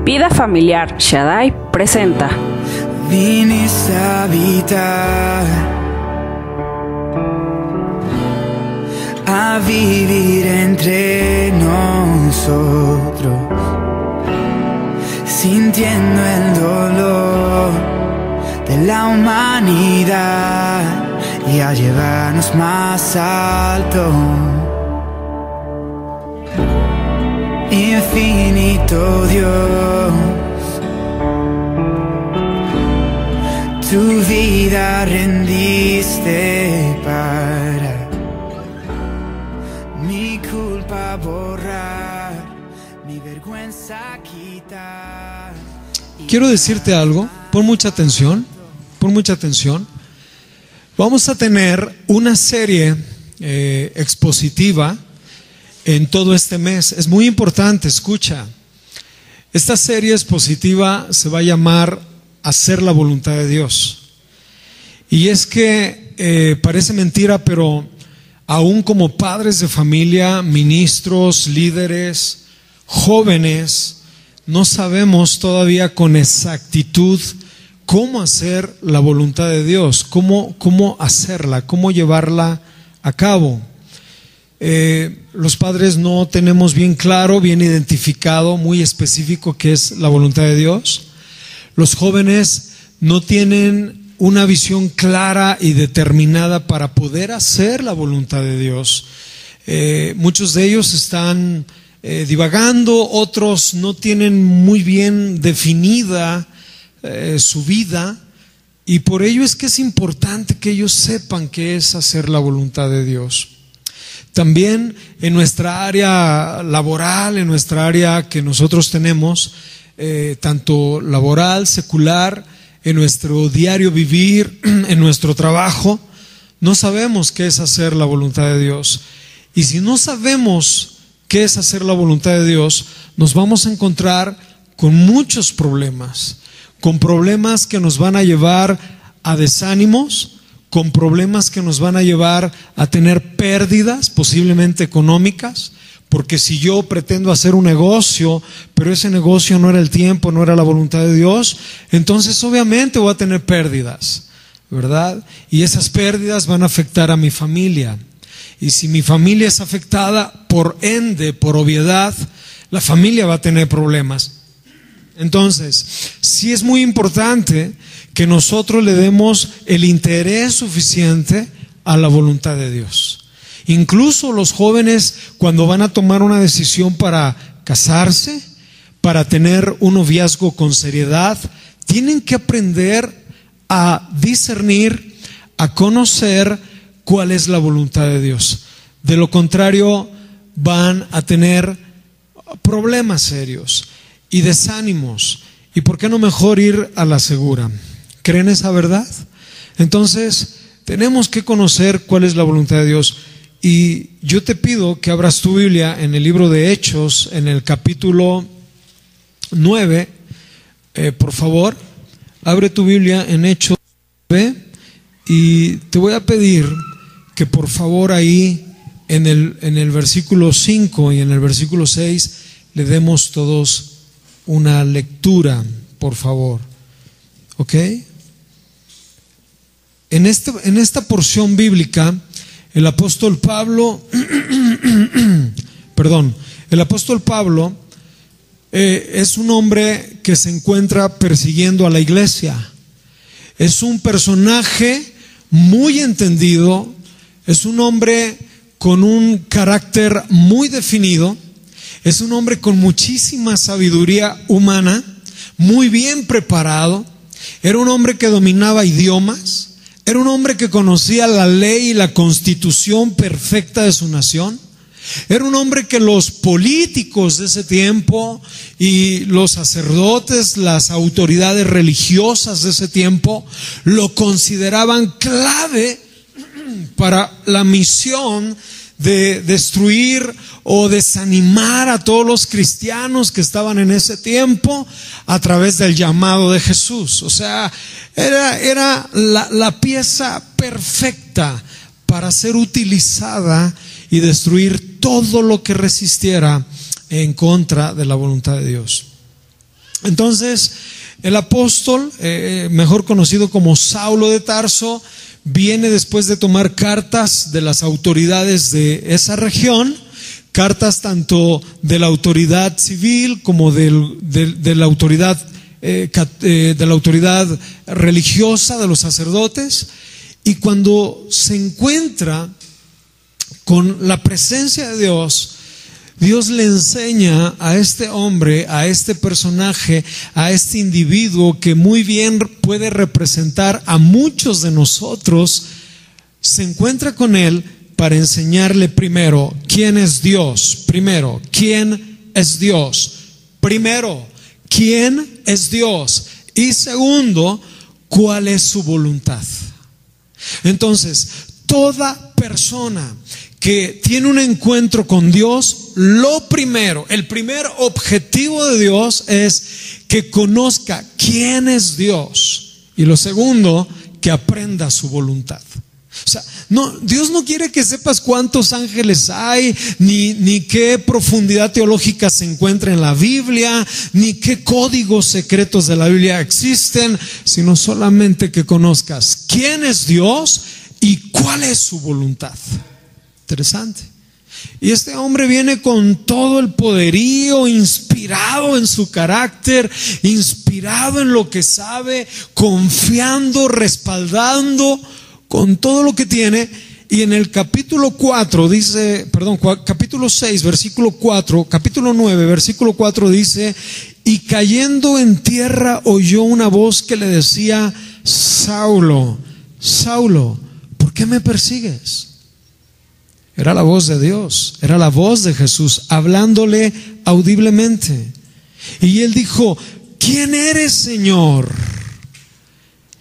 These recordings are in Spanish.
Vida Familiar Shaddai presenta. Viniste a habitar, a vivir entre nosotros, sintiendo el dolor de la humanidad y a llevarnos más alto. Infinito Dios, tu vida rendiste para mi culpa borrar, mi vergüenza quitar. Quiero decirte algo, pon mucha atención, pon mucha atención. Vamos a tener una serie expositiva en todo este mes. Es muy importante, escucha. Esta serie expositiva se va a llamar Hacer la voluntad de Dios. Y es que parece mentira, pero aún como padres de familia, ministros, líderes, jóvenes, no sabemos todavía con exactitud cómo hacer la voluntad de Dios, cómo hacerla, cómo llevarla a cabo. Los padres no tenemos bien claro, bien identificado, muy específico qué es la voluntad de Dios. Los jóvenes no tienen una visión clara y determinada para poder hacer la voluntad de Dios. Muchos de ellos están divagando, otros no tienen muy bien definida su vida, y por ello es que es importante que ellos sepan qué es hacer la voluntad de Dios. También en nuestra área laboral, en nuestra área que nosotros tenemos, tanto laboral, secular, en nuestro diario vivir, en nuestro trabajo, no sabemos qué es hacer la voluntad de Dios. Y si no sabemos qué es hacer la voluntad de Dios, nos vamos a encontrar con muchos problemas, con problemas que nos van a llevar a desánimos, con problemas que nos van a llevar a tener pérdidas, posiblemente económicas, porque si yo pretendo hacer un negocio, pero ese negocio no era el tiempo, no era la voluntad de Dios, entonces obviamente voy a tener pérdidas, ¿verdad? Y esas pérdidas van a afectar a mi familia. Y si mi familia es afectada, por ende, por obviedad, la familia va a tener problemas. Entonces, sí es muy importante que nosotros le demos el interés suficiente a la voluntad de Dios. Incluso los jóvenes, cuando van a tomar una decisión para casarse, para tener un noviazgo con seriedad, tienen que aprender a discernir, a conocer cuál es la voluntad de Dios. De lo contrario, van a tener problemas serios y desánimos. ¿Y por qué no mejor ir a la segura? ¿Creen esa verdad? Entonces, tenemos que conocer cuál es la voluntad de Dios. Y yo te pido que abras tu Biblia en el libro de Hechos, en el capítulo 9. Por favor, abre tu Biblia en Hechos 9. Y te voy a pedir que por favor ahí en el versículo 5 y en el versículo 6 le demos todos una lectura, por favor. ¿Ok? En esta porción bíblica, el apóstol Pablo, es un hombre que se encuentra persiguiendo a la iglesia. Es un personaje muy entendido, es un hombre con un carácter muy definido, es un hombre con muchísima sabiduría humana, muy bien preparado, era un hombre que dominaba idiomas, era un hombre que conocía la ley y la constitución perfecta de su nación. Era un hombre que los políticos de ese tiempo y los sacerdotes, las autoridades religiosas de ese tiempo, lo consideraban clave para la misión de destruir o desanimar a todos los cristianos que estaban en ese tiempo a través del llamado de Jesús. O sea, era la pieza perfecta para ser utilizada y destruir todo lo que resistiera en contra de la voluntad de Dios. Entonces, el apóstol, mejor conocido como Saulo de Tarso, viene después de tomar cartas de las autoridades de esa región, cartas tanto de la autoridad civil como de la autoridad religiosa de los sacerdotes, y cuando se encuentra con la presencia de Dios, Dios le enseña a este hombre, a este personaje, a este individuo que muy bien puede representar a muchos de nosotros. Se encuentra con él para enseñarle primero quién es Dios. Primero, ¿quién es Dios? Primero, ¿quién es Dios? Y segundo, ¿cuál es su voluntad? Entonces, toda persona que tiene un encuentro con Dios, lo primero, el primer objetivo de Dios es que conozca quién es Dios, y lo segundo, que aprenda su voluntad. O sea, Dios no quiere que sepas cuántos ángeles hay, ni qué profundidad teológica se encuentra en la Biblia, ni qué códigos secretos de la Biblia existen, sino solamente que conozcas quién es Dios y cuál es su voluntad. Interesante. Y este hombre viene con todo el poderío, inspirado en su carácter, inspirado en lo que sabe, confiando, respaldando con todo lo que tiene. Y en el capítulo 6, versículo 4, capítulo 9, versículo 4 dice: y cayendo en tierra oyó una voz que le decía: Saulo, Saulo, ¿por qué me persigues? Era la voz de Dios, era la voz de Jesús hablándole audiblemente. Y él dijo: ¿quién eres, Señor?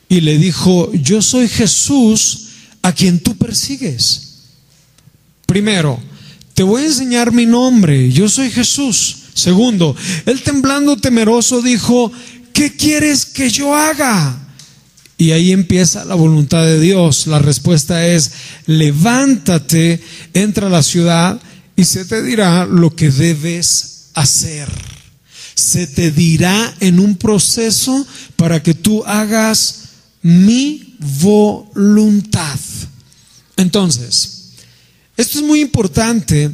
Y le dijo: yo soy Jesús a quien tú persigues. Primero, te voy a enseñar mi nombre, yo soy Jesús. Segundo, él temblando temeroso dijo: ¿qué quieres que yo haga? Y ahí empieza la voluntad de Dios. La respuesta es: levántate, entra a la ciudad y se te dirá lo que debes hacer. Se te dirá en un proceso para que tú hagas mi voluntad. Entonces, esto es muy importante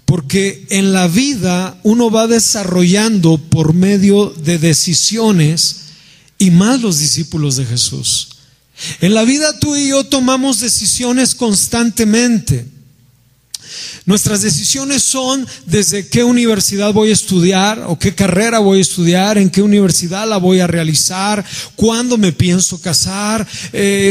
porque en la vida uno va desarrollando por medio de decisiones, y más los discípulos de Jesús. En la vida tú y yo tomamos decisiones constantemente. Nuestras decisiones son desde qué universidad voy a estudiar o qué carrera voy a estudiar, en qué universidad la voy a realizar, cuándo me pienso casar,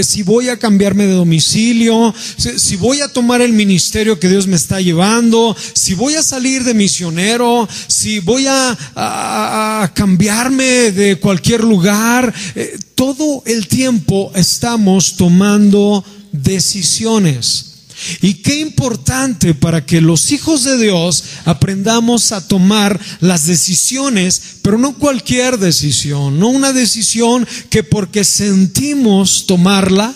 si voy a cambiarme de domicilio, si voy a tomar el ministerio que Dios me está llevando, si voy a salir de misionero, si voy a cambiarme de cualquier lugar. Todo el tiempo estamos tomando decisiones. Y qué importante para que los hijos de Dios aprendamos a tomar las decisiones, pero no cualquier decisión, no una decisión que porque sentimos tomarla,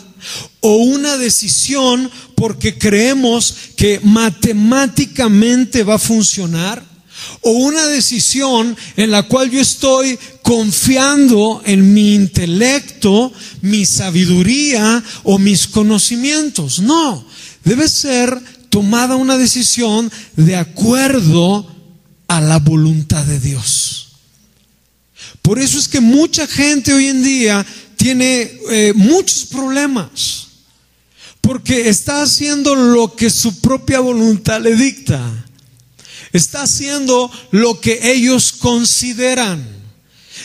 o una decisión porque creemos que matemáticamente va a funcionar, o una decisión en la cual yo estoy confiando en mi intelecto, mi sabiduría o mis conocimientos. No. Debe ser tomada una decisión de acuerdo a la voluntad de Dios. Por eso es que mucha gente hoy en día tiene muchos problemas, porque está haciendo lo que su propia voluntad le dicta. Está haciendo lo que ellos consideran.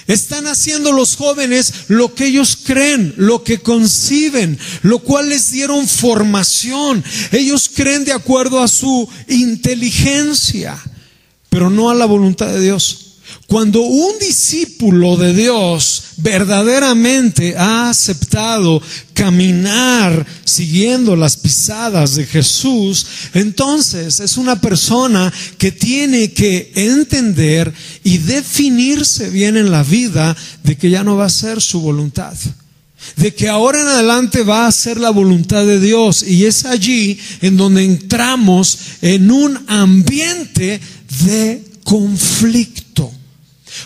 Están haciendo los jóvenes lo que ellos creen, lo que conciben, lo cual les dieron formación. Ellos creen de acuerdo a su inteligencia, pero no a la voluntad de Dios. Cuando un discípulo de Dios verdaderamente ha aceptado caminar siguiendo las pisadas de Jesús, entonces es una persona que tiene que entender y definirse bien en la vida de que ya no va a ser su voluntad, de que ahora en adelante va a ser la voluntad de Dios. Y es allí en donde entramos en un ambiente de conflicto.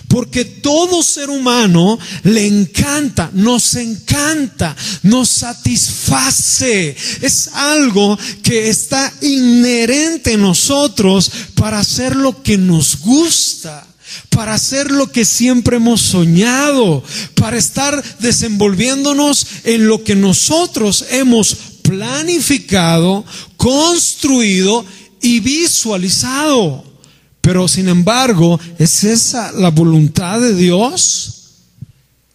Porque todo ser humano le encanta, nos satisface. Es algo que está inherente en nosotros para hacer lo que nos gusta, para hacer lo que siempre hemos soñado, para estar desenvolviéndonos en lo que nosotros hemos planificado, construido y visualizado. Pero sin embargo, ¿es esa la voluntad de Dios?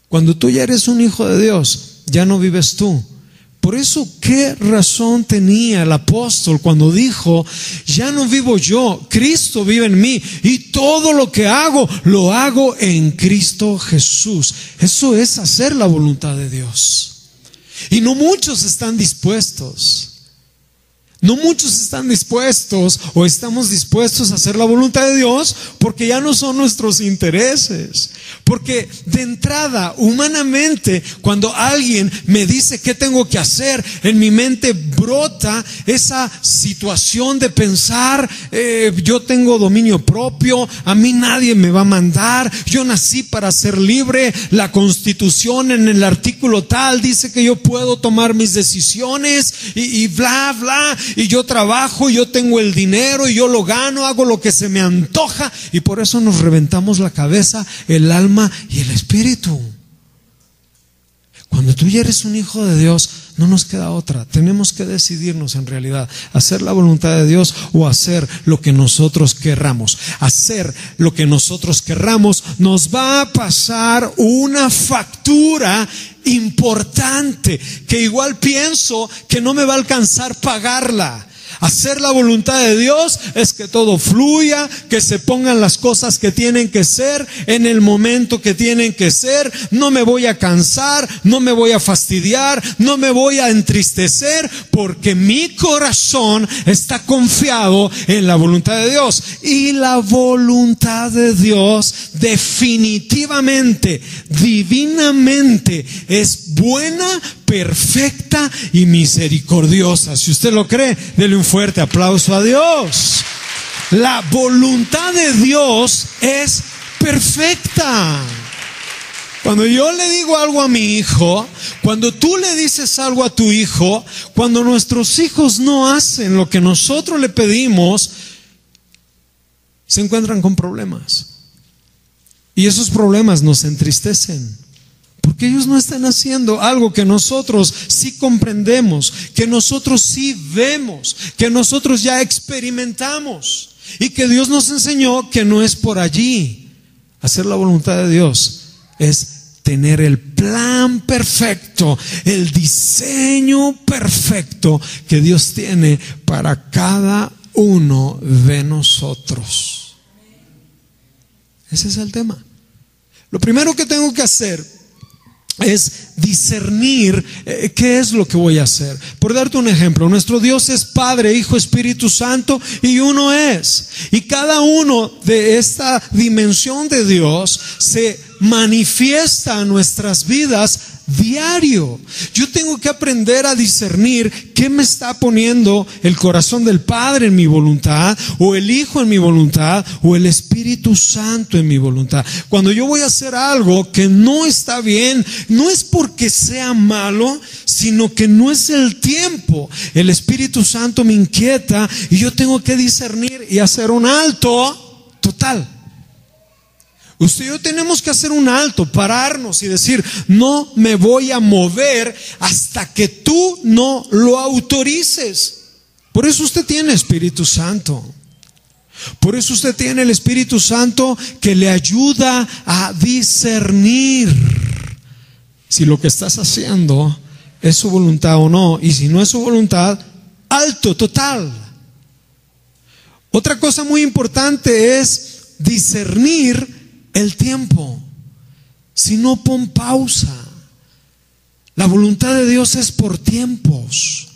Cuando tú ya eres un hijo de Dios, ya no vives tú. Por eso, ¿qué razón tenía el apóstol cuando dijo: ya no vivo yo, Cristo vive en mí, y todo lo que hago, lo hago en Cristo Jesús? Eso es hacer la voluntad de Dios. Y no muchos están dispuestos. No muchos están dispuestos o estamos dispuestos a hacer la voluntad de Dios porque ya no son nuestros intereses. Porque de entrada, humanamente, cuando alguien me dice qué tengo que hacer, en mi mente brota esa situación de pensar: yo tengo dominio propio, a mí nadie me va a mandar, yo nací para ser libre, la Constitución en el artículo tal dice que yo puedo tomar mis decisiones y bla, bla. Y yo trabajo, yo tengo el dinero y yo lo gano, hago lo que se me antoja, y por eso nos reventamos la cabeza, el alma y el espíritu. Cuando tú ya eres un hijo de Dios, no nos queda otra. Tenemos que decidirnos en realidad, hacer la voluntad de Dios o hacer lo que nosotros querramos. Hacer lo que nosotros querramos nos va a pasar una factura importante que igual pienso que no me va a alcanzar pagarla. Hacer la voluntad de Dios es que todo fluya, que se pongan las cosas que tienen que ser en el momento que tienen que ser. No me voy a cansar, no me voy a fastidiar, no me voy a entristecer, porque mi corazón está confiado en la voluntad de Dios. Y la voluntad de Dios definitivamente, divinamente, es buena, perfecta y misericordiosa. Si usted lo cree, dele un fuerte aplauso a Dios. La voluntad de Dios es perfecta. Cuando yo le digo algo a mi hijo, cuando tú le dices algo a tu hijo, cuando nuestros hijos no hacen lo que nosotros le pedimos, se encuentran con problemas. Y esos problemas nos entristecen. Porque ellos no están haciendo algo que nosotros sí comprendemos, que nosotros sí vemos, que nosotros ya experimentamos y que Dios nos enseñó que no es por allí. Hacer la voluntad de Dios es tener el plan perfecto, el diseño perfecto que Dios tiene para cada uno de nosotros. Ese es el tema. Lo primero que tengo que hacer es discernir qué es lo que voy a hacer. Por darte un ejemplo, nuestro Dios es Padre, Hijo, Espíritu Santo, y uno es. Y cada uno de esta dimensión de Dios se manifiesta en nuestras vidas diario. Yo tengo que aprender a discernir qué me está poniendo el corazón del Padre en mi voluntad, o el Hijo en mi voluntad, o el Espíritu Santo en mi voluntad. Cuando yo voy a hacer algo que no está bien, no es porque sea malo, sino que no es el tiempo. El Espíritu Santo me inquieta y yo tengo que discernir y hacer un alto total. Usted y yo tenemos que hacer un alto, pararnos y decir: no me voy a mover hasta que tú no lo autorices. Por eso usted tiene Espíritu Santo. Por eso usted tiene el Espíritu Santo que le ayuda a discernir si lo que estás haciendo es su voluntad o no. Y si no es su voluntad, alto total. Otra cosa muy importante es discernir el tiempo. Si no, pon pausa. La voluntad de Dios es por tiempos.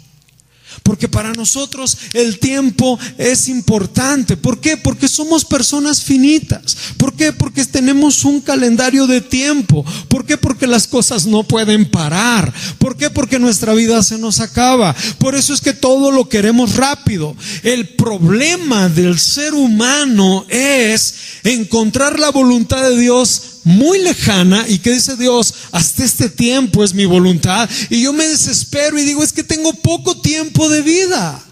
Porque para nosotros el tiempo es importante. ¿Por qué? Porque somos personas finitas. ¿Por qué? Porque tenemos un calendario de tiempo. ¿Por qué? Porque las cosas no pueden parar. ¿Por qué? Porque nuestra vida se nos acaba. Por eso es que todo lo queremos rápido. El problema del ser humano es encontrar la voluntad de Dios muy lejana, y que dice Dios, hasta este tiempo es mi voluntad, y yo me desespero y digo, es que tengo poco tiempo de vida.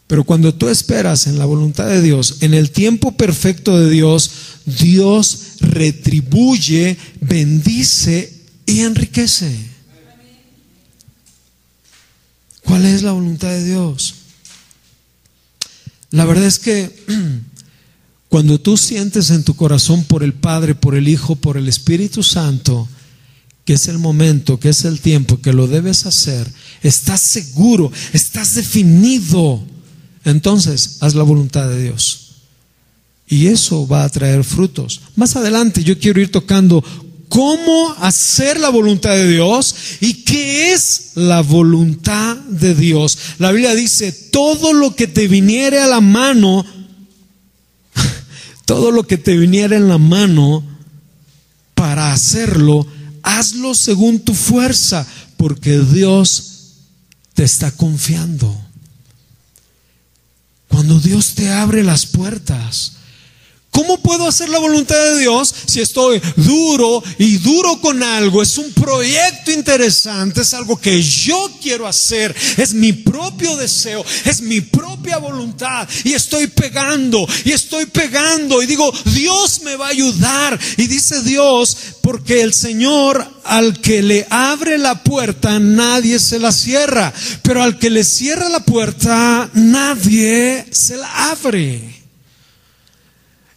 Pero cuando tú esperas en la voluntad de Dios, en el tiempo perfecto de Dios, Dios retribuye, bendice y enriquece. ¿Cuál es la voluntad de Dios? La verdad es que cuando tú sientes en tu corazón por el Padre, por el Hijo, por el Espíritu Santo, que es el momento, que es el tiempo, que lo debes hacer, estás seguro, estás definido, entonces haz la voluntad de Dios. Y eso va a traer frutos. Más adelante yo quiero ir tocando cómo hacer la voluntad de Dios y qué es la voluntad de Dios. La Biblia dice, todo lo que te viniere a la mano, todo lo que te viniera en la mano para hacerlo, hazlo según tu fuerza, porque Dios te está confiando. Cuando Dios te abre las puertas, ¿cómo puedo hacer la voluntad de Dios si estoy duro con algo? Es un proyecto interesante, es algo que yo quiero hacer, es mi propio deseo, es mi propia voluntad, y estoy pegando y digo, Dios me va a ayudar. Y dice Dios, porque el Señor al que le abre la puerta nadie se la cierra, pero al que le cierra la puerta nadie se la abre.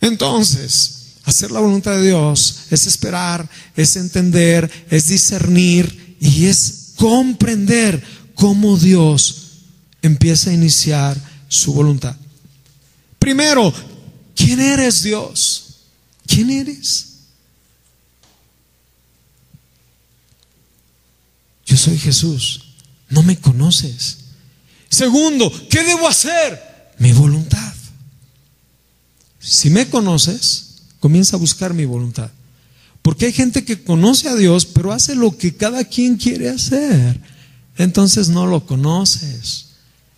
Entonces, hacer la voluntad de Dios es esperar, es entender, es discernir y es comprender cómo Dios empieza a iniciar su voluntad. Primero, ¿quién eres, Dios? ¿Quién eres? Yo soy Jesús, no me conoces. Segundo, ¿qué debo hacer? Mi voluntad. Si me conoces, comienza a buscar mi voluntad. Porque hay gente que conoce a Dios, pero hace lo que cada quien quiere hacer. Entonces no lo conoces.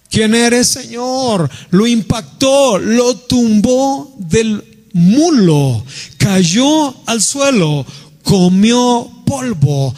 ¿Quién eres, Señor? Lo impactó, lo tumbó del mulo, cayó al suelo, comió polvo,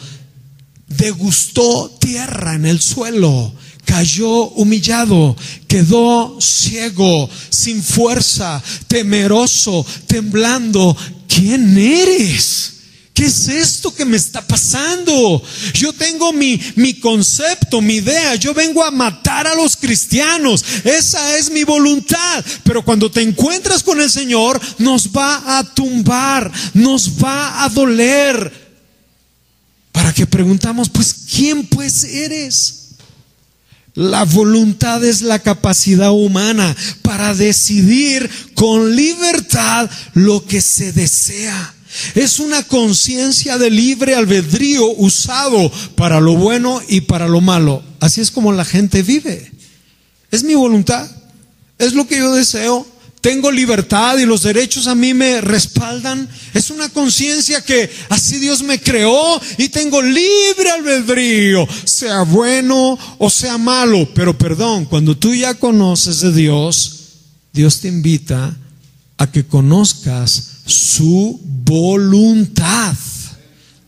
degustó tierra en el suelo, cayó humillado, quedó ciego, sin fuerza, temeroso, temblando. ¿Quién eres? ¿Qué es esto que me está pasando? Yo tengo mi concepto, mi idea. Yo vengo a matar a los cristianos. Esa es mi voluntad. Pero cuando te encuentras con el Señor, nos va a tumbar, nos va a doler. Para que preguntamos, pues, ¿quién pues eres? La voluntad es la capacidad humana para decidir con libertad lo que se desea. Es una conciencia de libre albedrío usado para lo bueno y para lo malo. Así es como la gente vive. Es mi voluntad, es lo que yo deseo. Tengo libertad y los derechos a mí me respaldan. Es una conciencia que así Dios me creó y tengo libre albedrío, sea bueno o sea malo. Pero perdón, cuando tú ya conoces de Dios, Dios te invita a que conozcas su voluntad.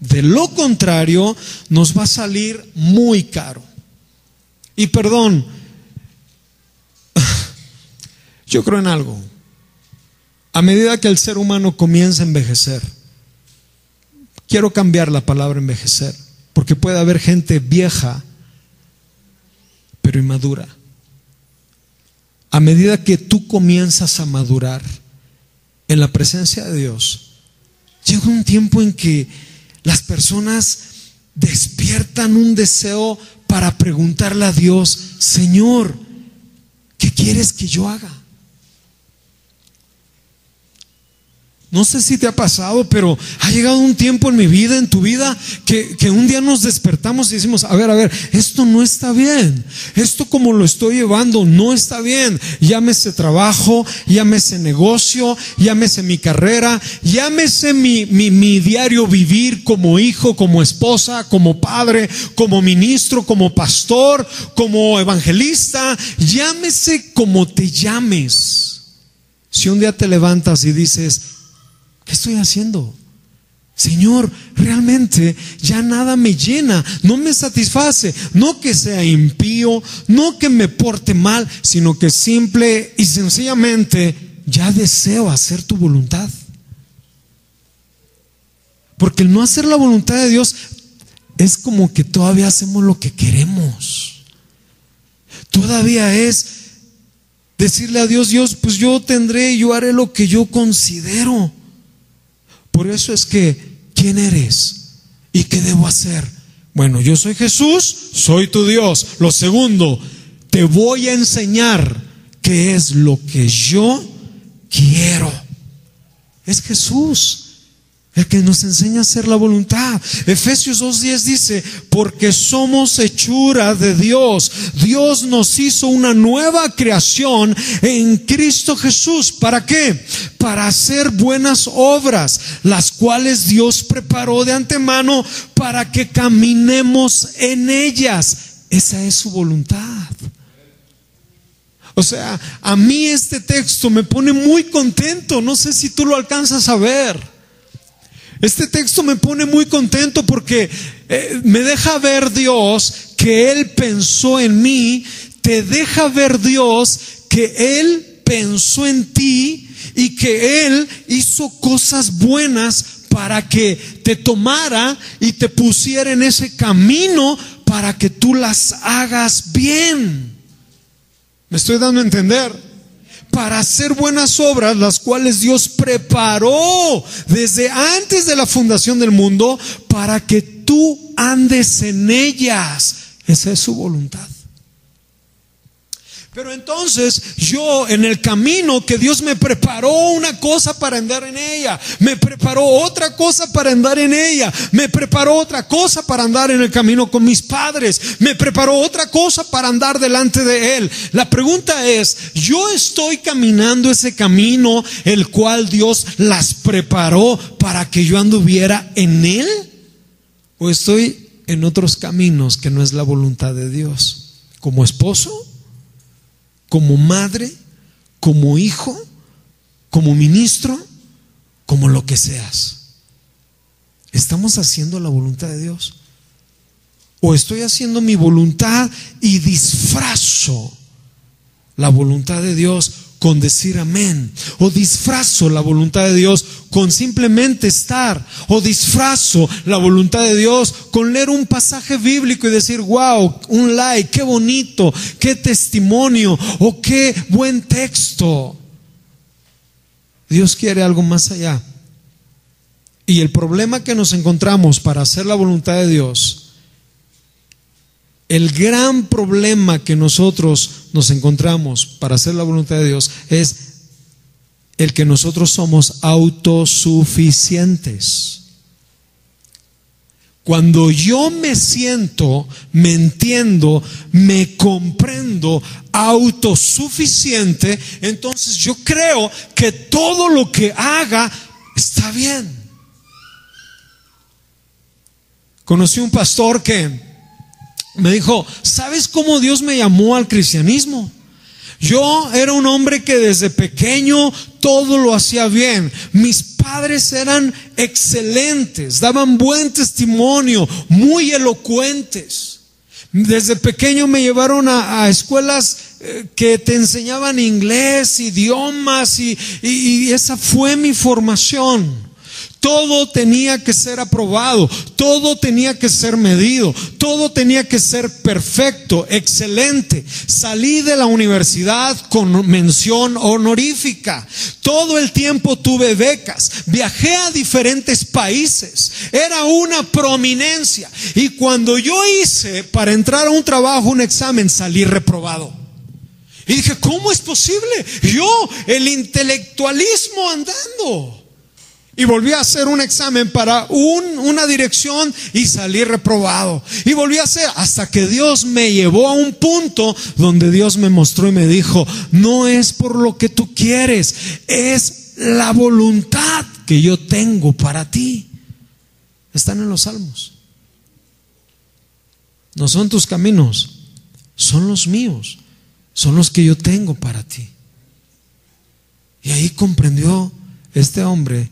De lo contrario, nos va a salir muy caro. Y perdón, yo creo en algo. A medida que el ser humano comienza a envejecer, quiero cambiar la palabra envejecer, porque puede haber gente vieja, pero inmadura. A medida que tú comienzas a madurar en la presencia de Dios, llega un tiempo en que las personas despiertan un deseo para preguntarle a Dios: Señor, ¿qué quieres que yo haga? No sé si te ha pasado, pero ha llegado un tiempo en mi vida, en tu vida, que un día nos despertamos y decimos, a ver, esto no está bien. Esto como lo estoy llevando no está bien. Llámese trabajo, llámese negocio, llámese mi carrera, llámese mi diario vivir como hijo, como esposa, como padre, como ministro, como pastor, como evangelista. Llámese como te llames. Si un día te levantas y dices, ¿qué estoy haciendo? Señor, realmente ya nada me llena, no me satisface. No que sea impío, no que me porte mal, sino que simple y sencillamente ya deseo hacer tu voluntad. Porque el no hacer la voluntad de Dios es como que todavía hacemos lo que queremos. Todavía es decirle a Dios, Dios, pues yo tendré, yo haré lo que yo considero. Por eso es que, ¿quién eres? ¿Y qué debo hacer? Bueno, yo soy Jesús, soy tu Dios. Lo segundo, te voy a enseñar qué es lo que yo quiero. Es Jesús el que nos enseña a hacer la voluntad. Efesios 2:10 dice, porque somos hechura de Dios. Dios nos hizo una nueva creación en Cristo Jesús. ¿Para qué? Para hacer buenas obras, las cuales Dios preparó de antemano para que caminemos en ellas. Esa es su voluntad. O sea, a mí este texto me pone muy contento. No sé si tú lo alcanzas a ver. Este texto me pone muy contento porque me deja ver Dios que Él pensó en mí. Te deja ver Dios que Él pensó en ti y que Él hizo cosas buenas para que te tomara y te pusiera en ese camino para que tú las hagas bien. ¿Me estoy dando a entender? Para hacer buenas obras, las cuales Dios preparó desde antes de la fundación del mundo, para que tú andes en ellas. Esa es su voluntad. Pero entonces yo, en el camino que Dios me preparó una cosa para andar en ella, me preparó otra cosa para andar en ella, me preparó otra cosa para andar en el camino con mis padres, me preparó otra cosa para andar delante de Él. La pregunta es, ¿yo estoy caminando ese camino el cual Dios las preparó para que yo anduviera en Él? ¿O estoy en otros caminos que no es la voluntad de Dios? ¿Como esposo? ¿Como madre? ¿Como hijo? ¿Como ministro? Como lo que seas. ¿Estamos haciendo la voluntad de Dios? ¿O estoy haciendo mi voluntad y disfrazo la voluntad de Dios con decir amén? ¿O disfrazo la voluntad de Dios con simplemente estar? ¿O disfrazo la voluntad de Dios con leer un pasaje bíblico y decir, wow, un like, qué bonito, qué testimonio, o qué buen texto? Dios quiere algo más allá. Y el problema que nos encontramos para hacer la voluntad de Dios, el gran problema que nosotros nos encontramos para hacer la voluntad de Dios es el que nosotros somos autosuficientes. Cuando yo me siento, me entiendo, me comprendo autosuficiente, entonces yo creo que todo lo que haga está bien. Conocí un pastor que me dijo, ¿sabes cómo Dios me llamó al cristianismo? Yo era un hombre que desde pequeño todo lo hacía bien. Mis padres eran excelentes, daban buen testimonio, muy elocuentes. Desde pequeño me llevaron a escuelas que te enseñaban inglés, idiomas, y esa fue mi formación. Todo tenía que ser aprobado, todo tenía que ser medido, todo tenía que ser perfecto, excelente. Salí de la universidad con mención honorífica. Todo el tiempo tuve becas, viajé a diferentes países, era una prominencia. Y cuando yo hice para entrar a un trabajo, un examen, salí reprobado. Y dije, ¿cómo es posible? Yo, el intelectualismo andando. Y volví a hacer un examen para una dirección y salí reprobado. Y volví a hacer hasta que Dios me llevó a un punto donde Dios me mostró y me dijo: no es por lo que tú quieres, es la voluntad que yo tengo para ti. Están en los Salmos. No son tus caminos, son los míos, son los que yo tengo para ti. Y ahí comprendió este hombre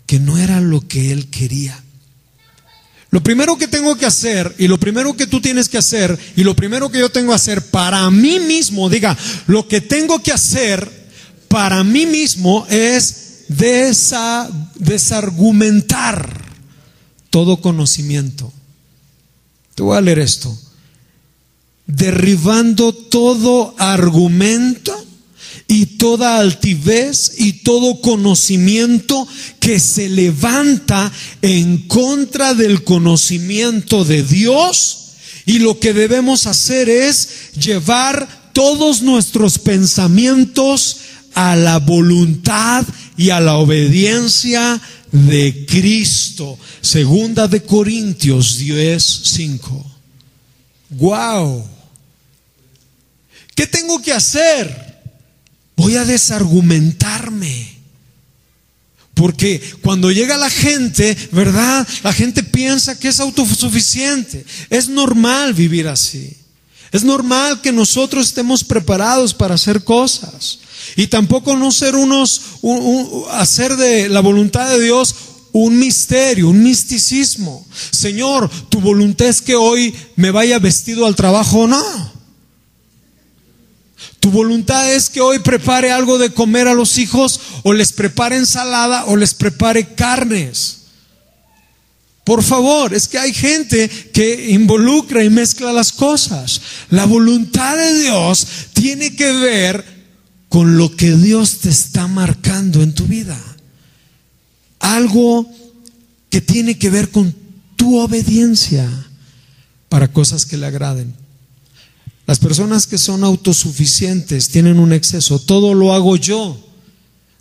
que no era lo que él quería. Lo primero que tengo que hacer, y lo primero que tú tienes que hacer, y lo primero que yo tengo que hacer para mí mismo, diga, lo que tengo que hacer para mí mismo es desargumentar todo conocimiento. Te voy a leer esto. Derribando todo argumento y toda altivez y todo conocimiento que se levanta en contra del conocimiento de Dios. Y lo que debemos hacer es llevar todos nuestros pensamientos a la voluntad y a la obediencia de Cristo. Segunda de Corintios 10:5. ¡Wow! ¿Qué tengo que hacer? Voy a desargumentarme. Porque cuando llega la gente, ¿verdad? La gente piensa que es autosuficiente. Es normal vivir así. Es normal que nosotros estemos preparados para hacer cosas. Y tampoco no ser hacer de la voluntad de Dios un misterio, un misticismo. Señor, tu voluntad es que hoy me vaya vestido al trabajo o no. Tu voluntad es que hoy prepare algo de comer a los hijos, o les prepare ensalada, o les prepare carnes. Por favor, es que hay gente que involucra y mezcla las cosas. La voluntad de Dios tiene que ver con lo que Dios te está marcando en tu vida. Algo que tiene que ver con tu obediencia para cosas que le agraden. Las personas que son autosuficientes tienen un exceso. Todo lo hago yo.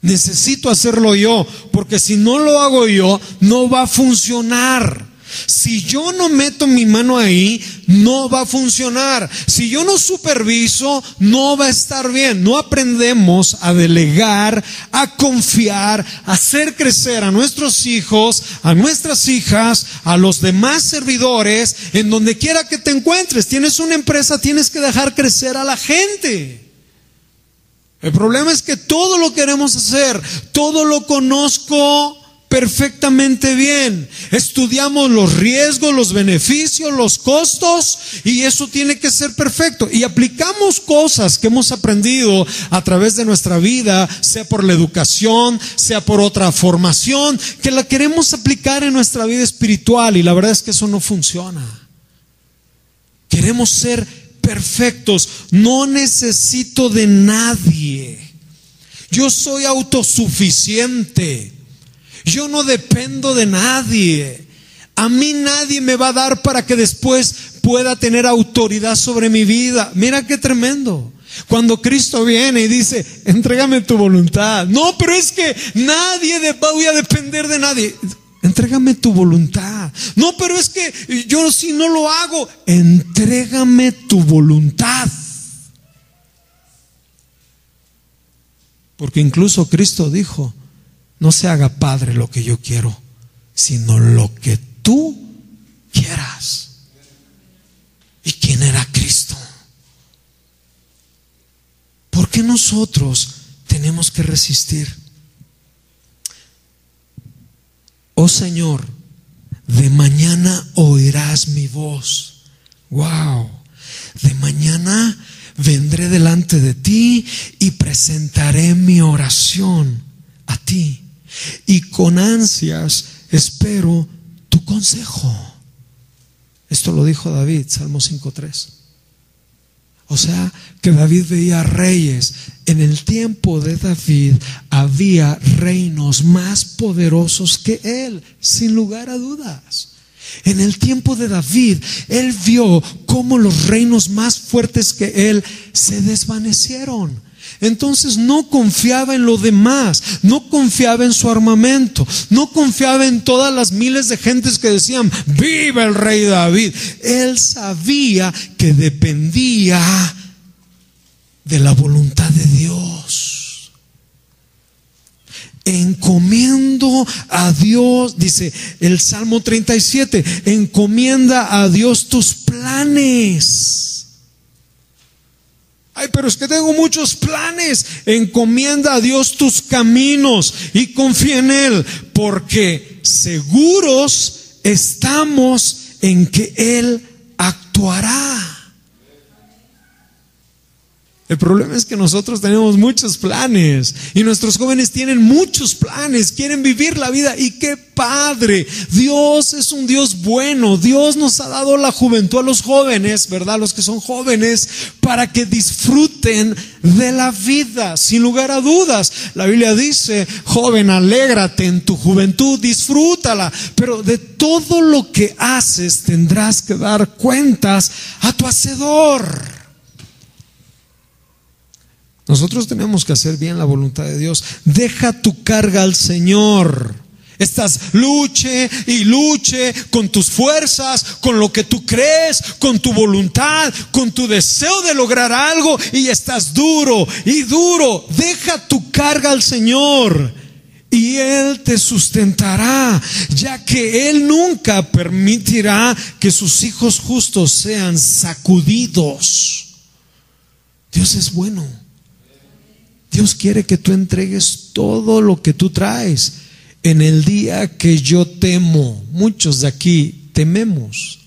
Necesito hacerlo yo, porque si no lo hago yo, no va a funcionar. Si yo no meto mi mano ahí, no va a funcionar. Si yo no superviso, no va a estar bien. No aprendemos a delegar, a confiar, a hacer crecer a nuestros hijos, a nuestras hijas, a los demás servidores, en donde quiera que te encuentres. Tienes una empresa, tienes que dejar crecer a la gente. El problema es que todo lo queremos hacer, todo lo conozco perfectamente bien. Estudiamos los riesgos, los beneficios, los costos, y eso tiene que ser perfecto. Y aplicamos cosas que hemos aprendido a través de nuestra vida, sea por la educación, sea por otra formación, que la queremos aplicar en nuestra vida espiritual, y la verdad es que eso no funciona. Queremos ser perfectos. No necesito de nadie. Yo soy autosuficiente. Yo no dependo de nadie. A mí nadie me va a dar para que después pueda tener autoridad sobre mi vida. Mira qué tremendo. Cuando Cristo viene y dice: entrégame tu voluntad. No, pero es que voy a depender de nadie. Entrégame tu voluntad. No, pero es que yo si no lo hago. Entrégame tu voluntad. Porque incluso Cristo dijo: no se haga, Padre, lo que yo quiero, sino lo que tú quieras. ¿Y quién era Cristo? ¿Por qué nosotros tenemos que resistir? Oh Señor, de mañana oirás mi voz. Wow. De mañana vendré delante de ti y presentaré mi oración a ti, y con ansias espero tu consejo. Esto lo dijo David, Salmo 5:3. O sea, que David veía reyes. En el tiempo de David había reinos más poderosos que él, sin lugar a dudas. En el tiempo de David, él vio cómo los reinos más fuertes que él se desvanecieron. Entonces no confiaba en lo demás, no confiaba en su armamento, no confiaba en todas las miles de gentes que decían, ¡viva el rey David! Él sabía que dependía de la voluntad de Dios. Encomiendo a Dios, dice el Salmo 37, encomienda a Dios tus planes. Ay, pero es que tengo muchos planes. Encomienda a Dios tus caminos y confía en Él, porque seguros estamos en que Él actuará. El problema es que nosotros tenemos muchos planes y nuestros jóvenes tienen muchos planes, quieren vivir la vida y qué padre. Dios es un Dios bueno, Dios nos ha dado la juventud a los jóvenes, ¿verdad? Los que son jóvenes, para que disfruten de la vida, sin lugar a dudas. La Biblia dice, joven, alégrate en tu juventud, disfrútala, pero de todo lo que haces tendrás que dar cuentas a tu Hacedor. Nosotros tenemos que hacer bien la voluntad de Dios. Deja tu carga al Señor. Estás luche y luche con tus fuerzas, con lo que tú crees, con tu voluntad, con tu deseo de lograr algo, y estás duro y duro. Deja tu carga al Señor y Él te sustentará, ya que Él nunca permitirá que sus hijos justos sean sacudidos. Dios es bueno. Dios quiere que tú entregues todo lo que tú traes. En el día que yo temo, muchos de aquí tememos.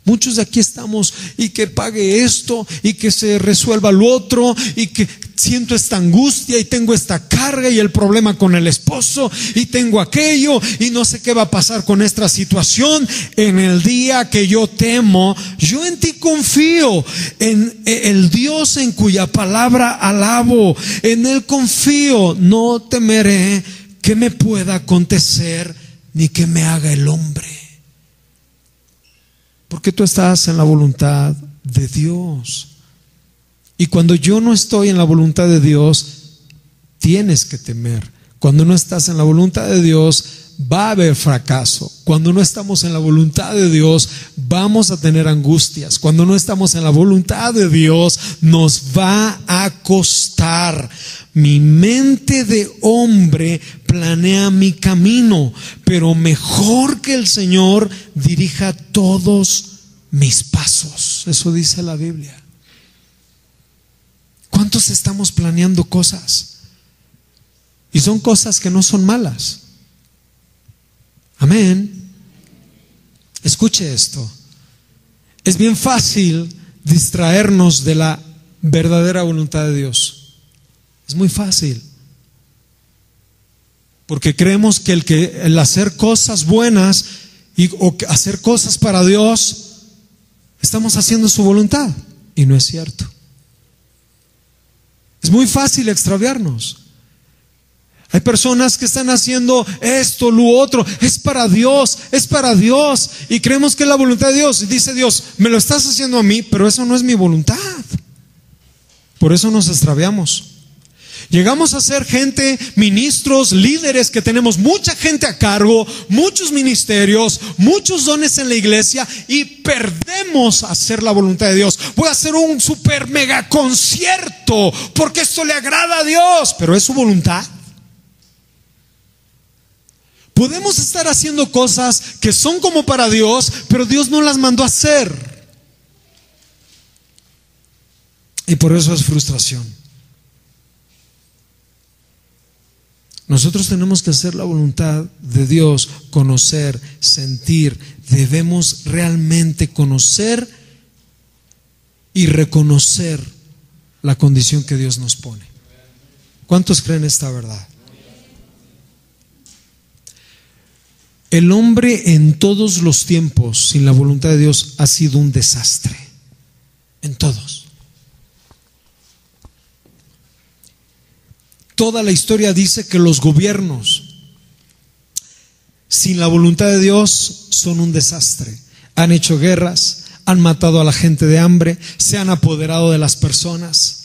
Muchos de aquí estamos y que pague esto y que se resuelva lo otro y que siento esta angustia y tengo esta carga y el problema con el esposo y tengo aquello y no sé qué va a pasar con esta situación. En el día que yo temo, yo en ti confío, en el Dios en cuya palabra alabo, en Él confío. No temeré que me pueda acontecer ni que me haga el hombre. Porque tú estás en la voluntad de Dios. Y cuando yo no estoy en la voluntad de Dios, tienes que temer. Cuando no estás en la voluntad de Dios, va a haber fracaso. Cuando no estamos en la voluntad de Dios, vamos a tener angustias. Cuando no estamos en la voluntad de Dios, nos va a costar. Mi mente de hombre planea mi camino, pero mejor que el Señor dirija todos mis pasos. Eso dice la Biblia. ¿Cuántos estamos planeando cosas? Y son cosas que no son malas. Amén. Escuche esto. Es bien fácil distraernos de la verdadera voluntad de Dios. Es muy fácil. Porque creemos que el hacer cosas buenas o hacer cosas para Dios, estamos haciendo su voluntad. Y no es cierto. Es muy fácil extraviarnos. Hay personas que están haciendo esto, lo otro, es para Dios, y creemos que es la voluntad de Dios. Y dice Dios, me lo estás haciendo a mí, pero eso no es mi voluntad. Por eso nos extraviamos. Llegamos a ser gente, ministros, líderes, que tenemos mucha gente a cargo, muchos ministerios, muchos dones en la iglesia, y perdemos hacer la voluntad de Dios. Voy a hacer un super mega concierto porque esto le agrada a Dios, pero ¿es su voluntad? Podemos estar haciendo cosas que son como para Dios, pero Dios no las mandó a hacer. Y por eso es frustración. Nosotros tenemos que hacer la voluntad de Dios, conocer, sentir. Debemos realmente conocer y reconocer la condición que Dios nos pone. ¿Cuántos creen esta verdad? El hombre en todos los tiempos, sin la voluntad de Dios, ha sido un desastre. En todos. Toda la historia dice que los gobiernos, sin la voluntad de Dios, son un desastre. Han hecho guerras, han matado a la gente de hambre, se han apoderado de las personas.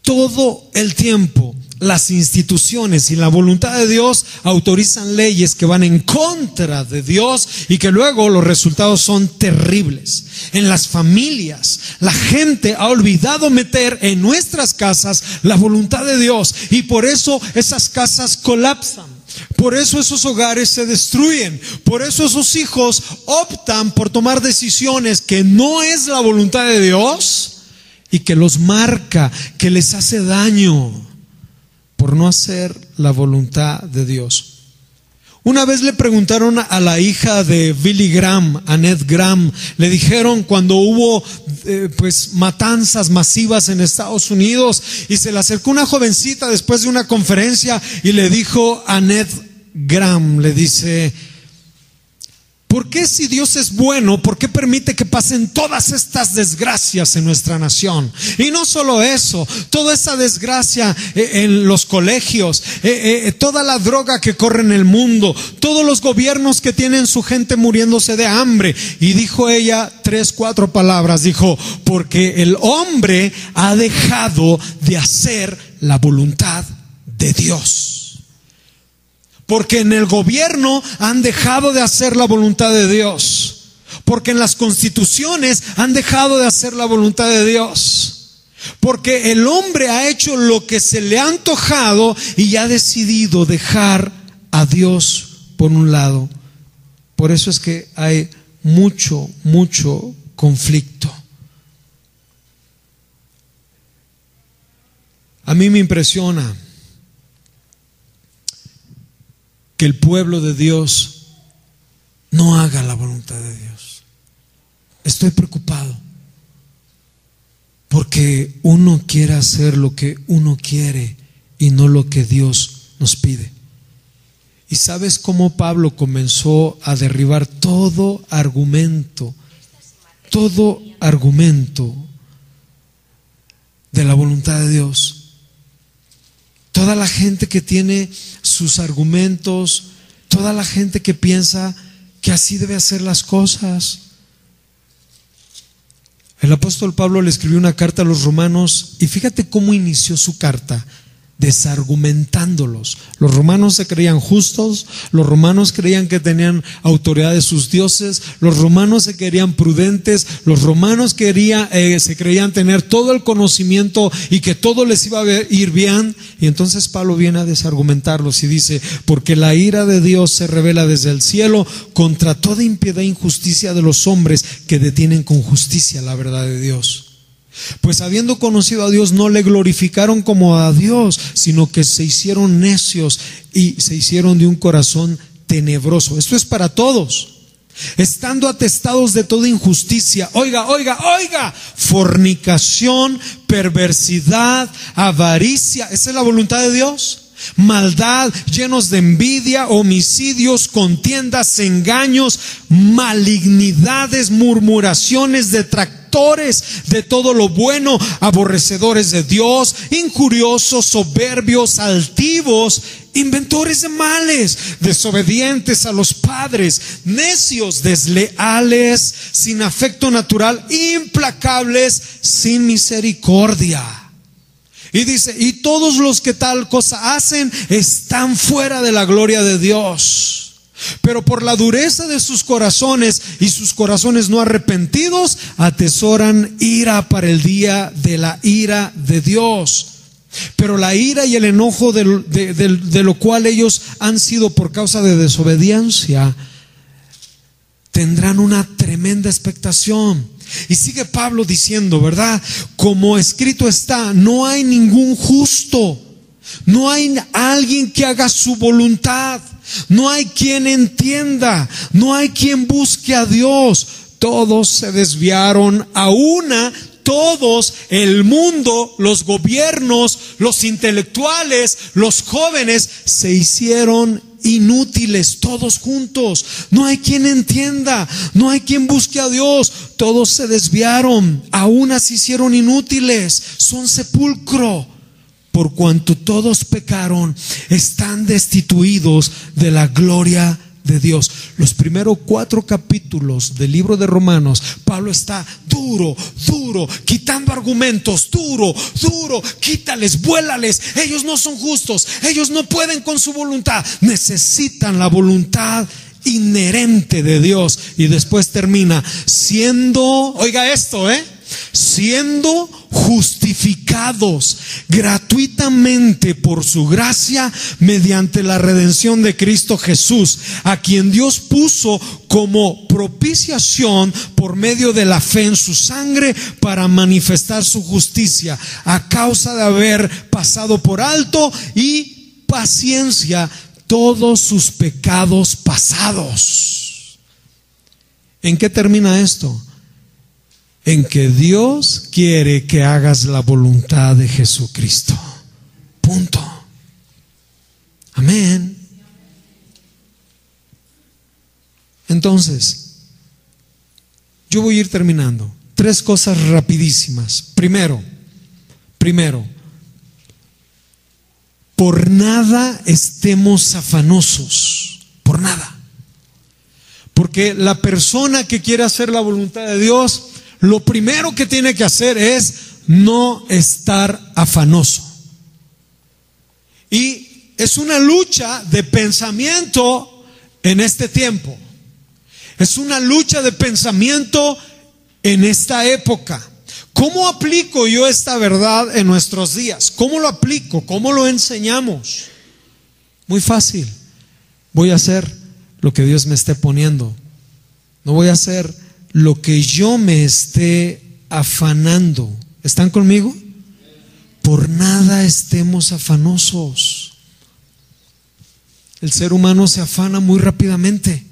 todo el tiempo las instituciones y la voluntad de Dios autorizan leyes que van en contra de Dios y que luego los resultados son terribles. En las familias, la gente ha olvidado meter en nuestras casas la voluntad de Dios y por eso esas casas colapsan. Por eso esos hogares se destruyen. Por eso esos hijos optan por tomar decisiones que no es la voluntad de Dios y que los marca, que les hace daño por no hacer la voluntad de Dios. Una vez le preguntaron a la hija de Billy Graham, Annette Graham, le dijeron cuando hubo matanzas masivas en Estados Unidos, y se le acercó una jovencita después de una conferencia y le dijo a Annette Graham, le dice: ¿por qué, si Dios es bueno, por qué permite que pasen todas estas desgracias en nuestra nación? Y no solo eso, toda esa desgracia en los colegios, toda la droga que corre en el mundo, todos los gobiernos que tienen su gente muriéndose de hambre. Y dijo ella 3, 4 palabras, dijo: porque el hombre ha dejado de hacer la voluntad de Dios. Porque en el gobierno han dejado de hacer la voluntad de Dios. Porque en las constituciones han dejado de hacer la voluntad de Dios. Porque el hombre ha hecho lo que se le ha antojado y ha decidido dejar a Dios por un lado. Por eso es que hay mucho conflicto. A mí me impresiona que el pueblo de Dios no haga la voluntad de Dios. Estoy preocupado porque uno quiere hacer lo que uno quiere y no lo que Dios nos pide. ¿Y sabes cómo Pablo comenzó a derribar todo argumento de la voluntad de Dios? Toda la gente que tiene sus argumentos, toda la gente que piensa que así debe hacer las cosas. El apóstol Pablo le escribió una carta a los romanos y fíjate cómo inició su carta: desargumentándolos. Los romanos se creían justos, los romanos creían que tenían autoridad de sus dioses, los romanos se creían prudentes, los romanos se creían tener todo el conocimiento y que todo les iba a ir bien. Y entonces Pablo viene a desargumentarlos y dice: porque la ira de Dios se revela desde el cielo contra toda impiedad e injusticia de los hombres que detienen con justicia la verdad de Dios. Pues habiendo conocido a Dios, no le glorificaron como a Dios, sino que se hicieron necios y se hicieron de un corazón tenebroso. Esto es para todos. Estando atestados de toda injusticia, oiga, fornicación, perversidad, avaricia. ¿Esa es la voluntad de Dios? Maldad, llenos de envidia, homicidios, contiendas, engaños, malignidades, murmuraciones, detractores de todo lo bueno, aborrecedores de Dios, injuriosos, soberbios, altivos, inventores de males, desobedientes a los padres, necios, desleales, sin afecto natural, implacables, sin misericordia. Y dice: y todos los que tal cosa hacen están fuera de la gloria de Dios. Pero por la dureza de sus corazones y sus corazones no arrepentidos, atesoran ira para el día de la ira de Dios. Pero la ira y el enojo de lo cual ellos han sido por causa de desobediencia, tendrán una tremenda expectación. Y sigue Pablo diciendo, ¿verdad? Como escrito está: no hay ningún justo, no hay alguien que haga su voluntad, no hay quien entienda, no hay quien busque a Dios. Todos se desviaron a una. Todos, el mundo, los gobiernos, los intelectuales, los jóvenes, se hicieron inútiles, todos juntos. No hay quien entienda, no hay quien busque a Dios. Todos se desviaron, a una se hicieron inútiles, son sepulcro. Por cuanto todos pecaron, están destituidos de la gloria de Dios. Los primeros 4 capítulos del libro de Romanos, Pablo está duro, quitando argumentos, duro, quítales, vuélales. Ellos no son justos, ellos no pueden con su voluntad, necesitan la voluntad inherente de Dios. Y después termina siendo, oiga esto, siendo justificados gratuitamente por su gracia mediante la redención de Cristo Jesús, a quien Dios puso como propiciación por medio de la fe en su sangre para manifestar su justicia, a causa de haber pasado por alto y paciencia todos sus pecados pasados. ¿En qué termina esto? En que Dios quiere que hagas la voluntad de Jesucristo. Punto. Amén. Entonces, yo voy a ir terminando. 3 cosas rapidísimas. Primero, por nada estemos afanosos, por nada. Porque la persona que quiere hacer la voluntad de Dios, lo primero que tiene que hacer es no estar afanoso. Y es una lucha de pensamiento en este tiempo. Es una lucha de pensamiento en esta época. ¿Cómo aplico yo esta verdad en nuestros días? ¿Cómo lo aplico? ¿Cómo lo enseñamos? Muy fácil. Voy a hacer lo que Dios me esté poniendo. No voy a hacer lo que yo me esté afanando. ¿Están conmigo? Por nada estemos afanosos. El ser humano se afana muy rápidamente.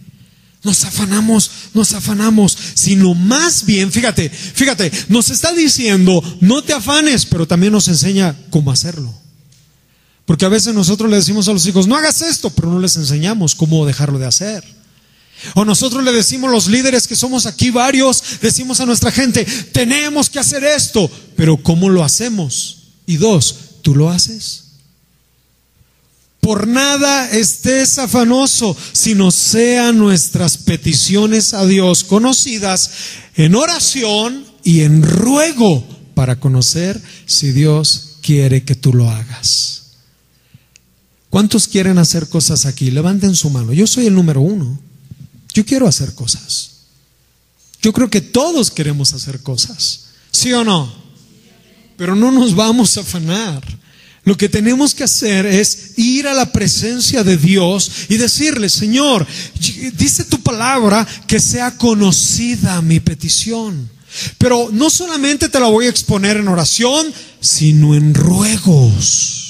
Nos afanamos, sino más bien, fíjate, nos está diciendo, no te afanes, pero también nos enseña cómo hacerlo. Porque a veces nosotros le decimos a los hijos, no hagas esto, pero no les enseñamos cómo dejarlo de hacer. O nosotros le decimos, los líderes que somos aquí varios, decimos a nuestra gente, tenemos que hacer esto, pero ¿cómo lo hacemos? Y 2, ¿tú lo haces? Por nada estés afanoso, sino sean nuestras peticiones a Dios conocidas en oración y en ruego para conocer si Dios quiere que tú lo hagas. ¿Cuántos quieren hacer cosas aquí? Levanten su mano. Yo soy el número 1. Yo quiero hacer cosas. Yo creo que todos queremos hacer cosas, ¿sí o no? Pero no nos vamos a afanar. Lo que tenemos que hacer es ir a la presencia de Dios y decirle, Señor, dice tu palabra que sea conocida mi petición. Pero no solamente te la voy a exponer en oración, sino en ruegos.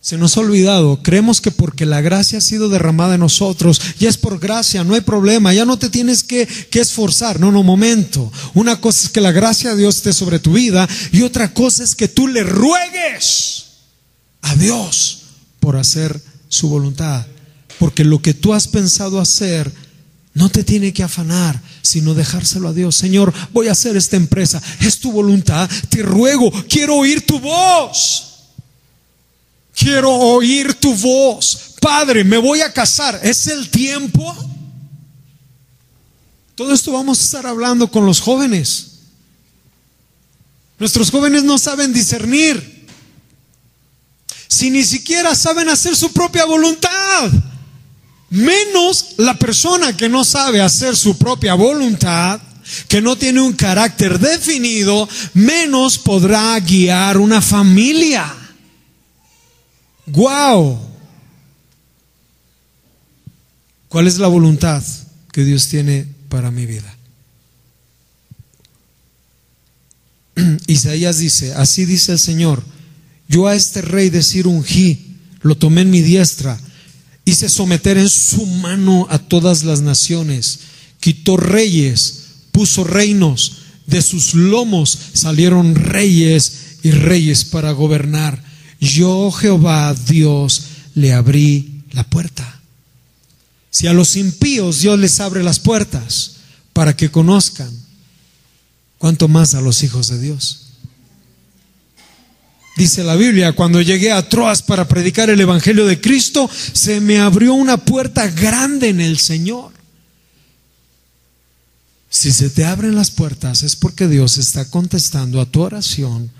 Se nos ha olvidado, creemos que porque la gracia ha sido derramada en nosotros, ya es por gracia, no hay problema, ya no te tienes que esforzar. No, momento. Una cosa es que la gracia de Dios esté sobre tu vida y otra cosa es que tú le ruegues a Dios por hacer su voluntad. Porque lo que tú has pensado hacer no te tiene que afanar, sino dejárselo a Dios. Señor, voy a hacer esta empresa, es tu voluntad, te ruego, quiero oír tu voz. Quiero oír tu voz. Padre, me voy a casar. ¿Es el tiempo? Todo esto vamos a estar hablando con los jóvenes. Nuestros jóvenes no saben discernir. Si ni siquiera saben hacer su propia voluntad, menos la persona que no sabe hacer su propia voluntad, que no tiene un carácter definido, menos podrá guiar una familia. ¡Guau! ¿Cuál es la voluntad que Dios tiene para mi vida? Isaías dice, así dice el Señor, yo a este rey de Ciro ungí, lo tomé en mi diestra, hice someter en su mano a todas las naciones, quitó reyes, puso reinos, de sus lomos salieron reyes y reyes para gobernar. Yo, Jehová, Dios, le abrí la puerta. Si a los impíos Dios les abre las puertas para que conozcan, ¿cuánto más a los hijos de Dios? Dice la Biblia, cuando llegué a Troas para predicar el evangelio de Cristo, se me abrió una puerta grande en el Señor. Si se te abren las puertas es porque Dios está contestando a tu oración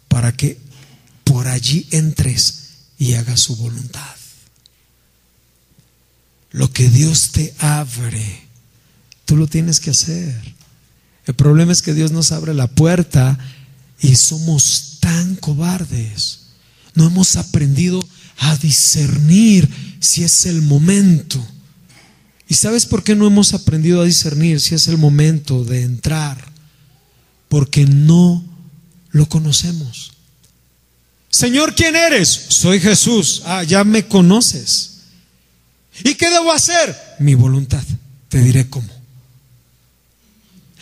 para que por allí entres y hagas su voluntad. Lo que Dios te abre, tú lo tienes que hacer. El problema es que Dios nos abre la puerta y somos tan cobardes. No hemos aprendido a discernir si es el momento. ¿Y sabes por qué no hemos aprendido a discernir si es el momento de entrar? Porque no lo conocemos. Señor, ¿quién eres? Soy Jesús. Ah, ya me conoces. ¿Y qué debo hacer? Mi voluntad. Te diré cómo.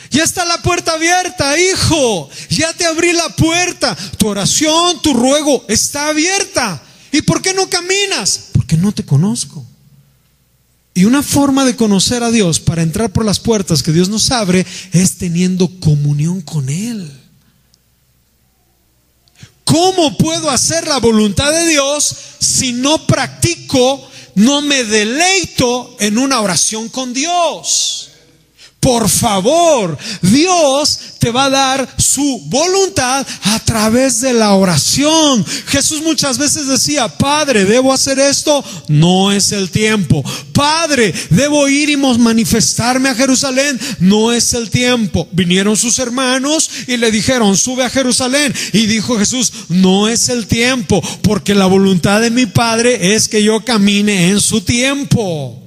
Ya está la puerta abierta, hijo. Ya te abrí la puerta. Tu oración, tu ruego está abierta. ¿Y por qué no caminas? Porque no te conozco. Y una forma de conocer a Dios para entrar por las puertas que Dios nos abre es teniendo comunión con Él. ¿Cómo puedo hacer la voluntad de Dios si no practico, no me deleito en una oración con Dios? Por favor, Dios te va a dar su voluntad a través de la oración. Jesús muchas veces decía: Padre, ¿debo hacer esto? No es el tiempo. Padre, ¿debo ir y manifestarme a Jerusalén? No es el tiempo. Vinieron sus hermanos y le dijeron: sube a Jerusalén. Y dijo Jesús: no es el tiempo, porque la voluntad de mi Padre es que yo camine en su tiempo.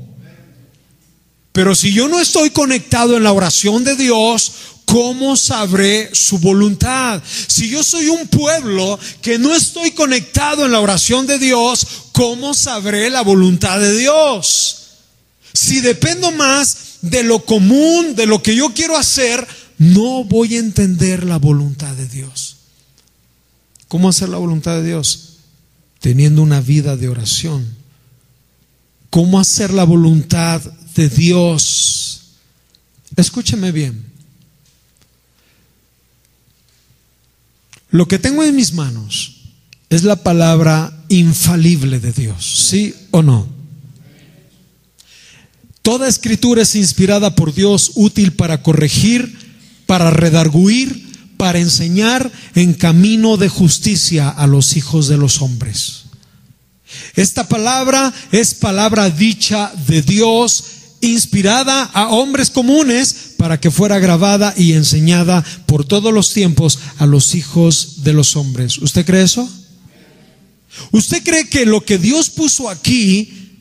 Pero si yo no estoy conectado en la oración de Dios, ¿cómo sabré su voluntad? Si yo soy un pueblo que no estoy conectado en la oración de Dios, ¿cómo sabré la voluntad de Dios? Si dependo más de lo común, de lo que yo quiero hacer, no voy a entender la voluntad de Dios. ¿Cómo hacer la voluntad de Dios? Teniendo una vida de oración. ¿Cómo hacer la voluntad de Dios? Escúcheme bien. Lo que tengo en mis manos es la palabra infalible de Dios, ¿sí o no? Toda escritura es inspirada por Dios, útil para corregir, para redarguir, para enseñar en camino de justicia a los hijos de los hombres. Esta palabra es palabra dicha de Dios, inspirada a hombres comunes para que fuera grabada y enseñada por todos los tiempos a los hijos de los hombres. ¿Usted cree eso? ¿Usted cree que lo que Dios puso aquí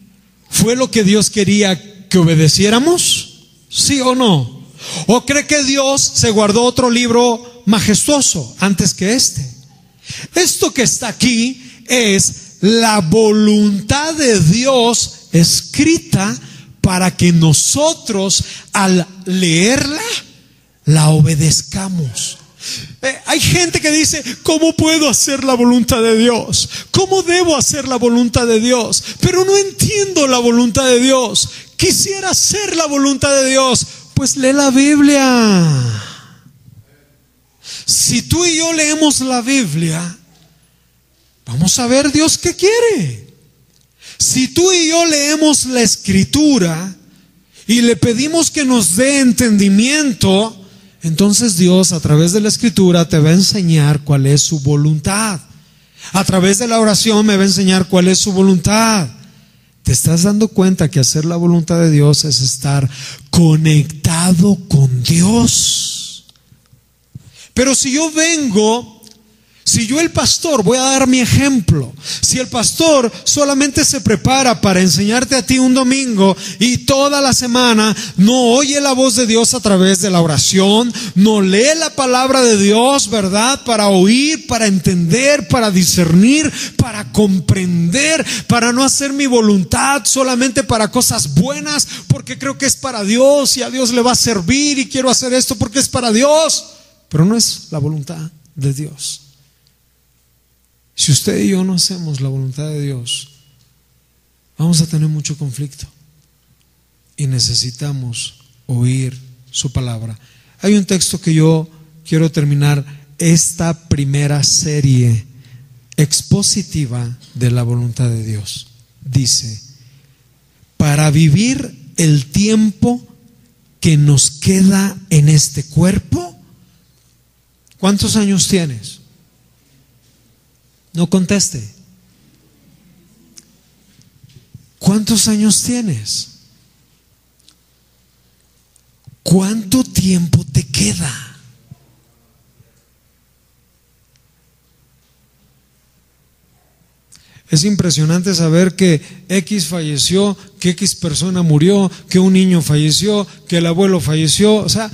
fue lo que Dios quería que obedeciéramos? ¿Sí o no? ¿O cree que Dios se guardó otro libro majestuoso antes que este? Esto que está aquí es la voluntad de Dios escrita para que nosotros al leerla la obedezcamos. Hay gente que dice: ¿cómo puedo hacer la voluntad de Dios? ¿Cómo debo hacer la voluntad de Dios? Pero no entiendo la voluntad de Dios. Quisiera hacer la voluntad de Dios. Pues lee la Biblia. Si tú y yo leemos la Biblia, vamos a ver Dios qué quiere. Si tú y yo leemos la Escritura y le pedimos que nos dé entendimiento, entonces Dios a través de la Escritura te va a enseñar cuál es su voluntad. A través de la oración me va a enseñar cuál es su voluntad. ¿Te estás dando cuenta que hacer la voluntad de Dios es estar conectado con Dios? Pero si yo vengo, si yo el pastor, voy a dar mi ejemplo, si el pastor solamente se prepara para enseñarte a ti un domingo y toda la semana no oye la voz de Dios a través de la oración, no lee la palabra de Dios, ¿verdad? Para oír, para entender, para discernir, para comprender, para no hacer mi voluntad solamente para cosas buenas, porque creo que es para Dios y a Dios le va a servir y quiero hacer esto porque es para Dios, pero no es la voluntad de Dios. Si usted y yo no hacemos la voluntad de Dios, vamos a tener mucho conflicto y necesitamos oír su palabra. Hay un texto que yo quiero terminar esta primera serie expositiva de la voluntad de Dios. Dice, para vivir el tiempo que nos queda en este cuerpo. ¿Cuántos años tienes? No conteste. ¿Cuántos años tienes? ¿Cuánto tiempo te queda? Es impresionante saber que X falleció, que X persona murió, que un niño falleció, que el abuelo falleció. O sea,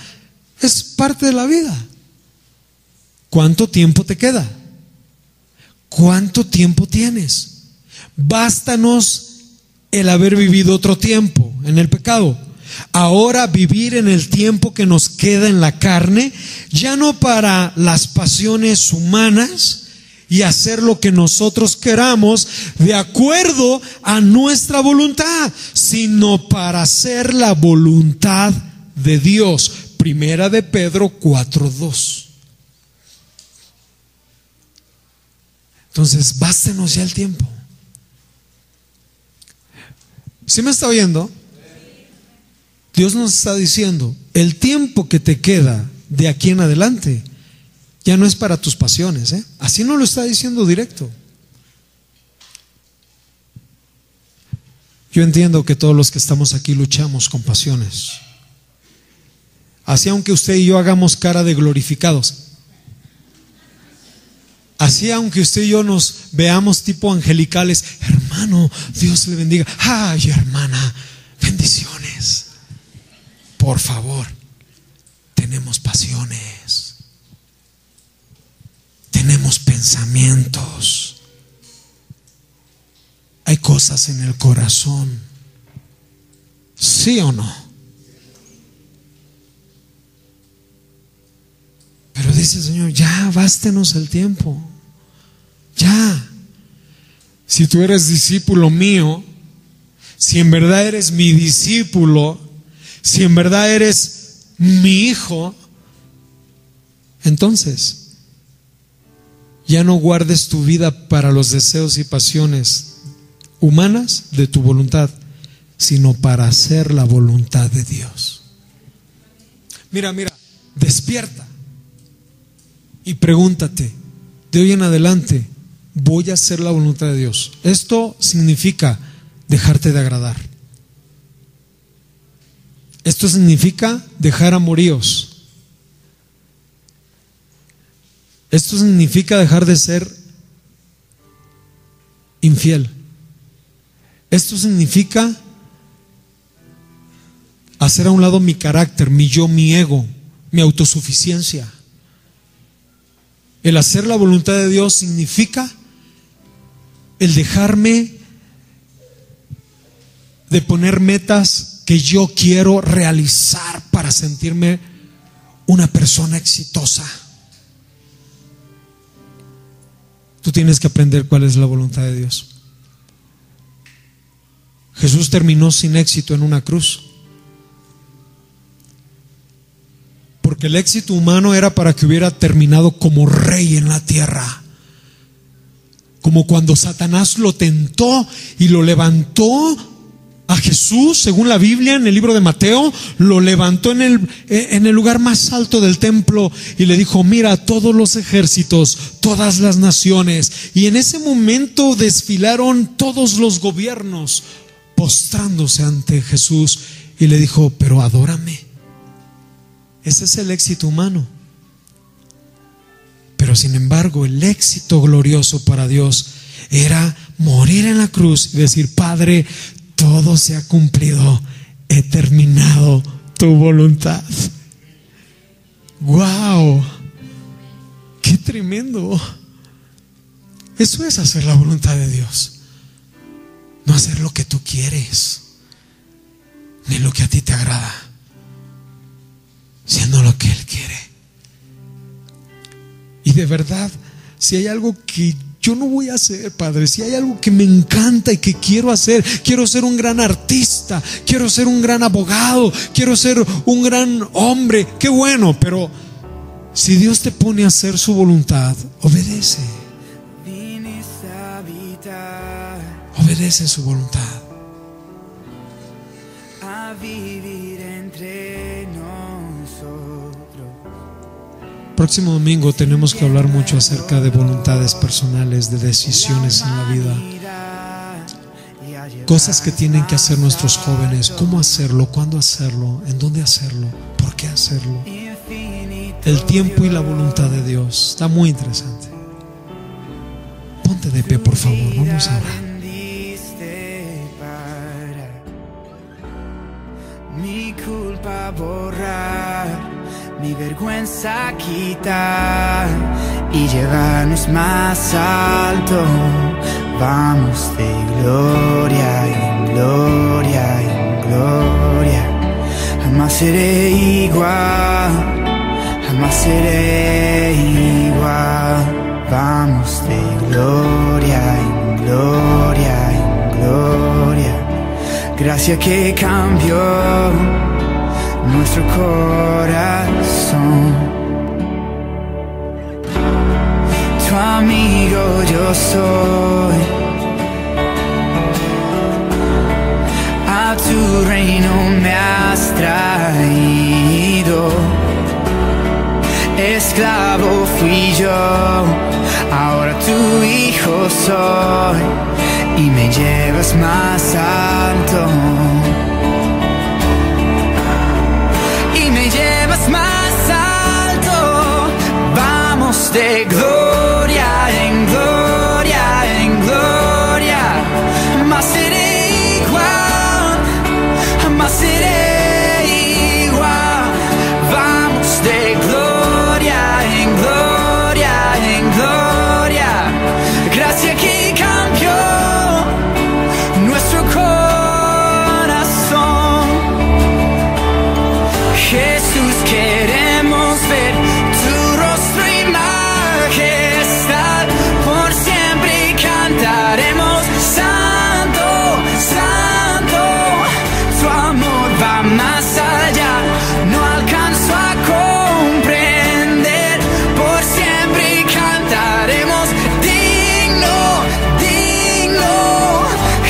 es parte de la vida. ¿Cuánto tiempo te queda? ¿Cuánto tiempo tienes? Bástanos el haber vivido otro tiempo en el pecado. Ahora vivir en el tiempo que nos queda en la carne, ya no para las pasiones humanas y hacer lo que nosotros queramos de acuerdo a nuestra voluntad, sino para hacer la voluntad de Dios. Primera de Pedro 4:2. Entonces, bástenos ya el tiempo. ¿Sí me está oyendo? Dios nos está diciendo, el tiempo que te queda de aquí en adelante ya no es para tus pasiones, ¿eh? Así no lo está diciendo directo. Yo entiendo que todos los que estamos aquí luchamos con pasiones. Así aunque usted y yo hagamos cara de glorificados, así aunque usted y yo nos veamos tipo angelicales, hermano, Dios le bendiga. Ay, hermana, bendiciones. Por favor, tenemos pasiones. Tenemos pensamientos. Hay cosas en el corazón. ¿Sí o no? Pero dice el Señor, ya bástenos el tiempo. Ya. Si tú eres discípulo mío, si en verdad eres mi discípulo, si en verdad eres mi hijo, entonces ya no guardes tu vida para los deseos y pasiones humanas de tu voluntad, sino para hacer la voluntad de Dios. Mira, despierta y pregúntate, de hoy en adelante, voy a hacer la voluntad de Dios. Esto significa dejarte de agradar. Esto significa dejar amoríos. Esto significa dejar de ser infiel. Esto significa hacer a un lado mi carácter, mi yo, mi ego, mi autosuficiencia. El hacer la voluntad de Dios significa el dejarme de poner metas que yo quiero realizar para sentirme una persona exitosa. Tú tienes que aprender cuál es la voluntad de Dios. Jesús terminó sin éxito en una cruz, porque el éxito humano era para que hubiera terminado como rey en la tierra. Como cuando Satanás lo tentó y lo levantó a Jesús, según la Biblia, en el libro de Mateo, lo levantó en el lugar más alto del templo y le dijo, mira, todos los ejércitos, todas las naciones. Y en ese momento desfilaron todos los gobiernos postrándose ante Jesús y le dijo, pero adórame. Ese es el éxito humano. Pero sin embargo, el éxito glorioso para Dios era morir en la cruz y decir, Padre, todo se ha cumplido, he terminado tu voluntad. ¡Wow! ¡Qué tremendo! Eso es hacer la voluntad de Dios. No hacer lo que tú quieres, ni lo que a ti te agrada, siendo lo que Él quiere. Y de verdad, si hay algo que yo no voy a hacer, Padre, si hay algo que me encanta y que quiero hacer, quiero ser un gran artista, quiero ser un gran abogado, quiero ser un gran hombre, qué bueno, pero si Dios te pone a hacer su voluntad, obedece. Obedece su voluntad. A vivir entre nosotros. Próximo domingo tenemos que hablar mucho acerca de voluntades personales, de decisiones en la vida. Cosas que tienen que hacer nuestros jóvenes. Cómo hacerlo, cuándo hacerlo, en dónde hacerlo, por qué hacerlo. El tiempo y la voluntad de Dios. Está muy interesante. Ponte de pie, por favor. Vamos a orar. Mi culpa borrar, mi vergüenza quitar y llevarnos más alto. Vamos de gloria en gloria en gloria. Jamás seré igual, jamás seré igual. Vamos de gloria en gloria en gloria. Gracia que cambió nuestro corazón. Tu amigo yo soy, a tu reino me has traído. Esclavo fui yo, ahora tu hijo soy y me llevas más alto. Y me llevas más alto. Vamos de gloria en gloria en gloria. Más seré igual, más seré igual. Vamos de gloria en gloria en gloria. Gracia que cambió nuestro corazón. Jesús, queremos ver tu rostro y majestad. Por siempre cantaremos santo, santo. Tu amor va más allá, no alcanzo a comprender. Por siempre cantaremos digno, digno.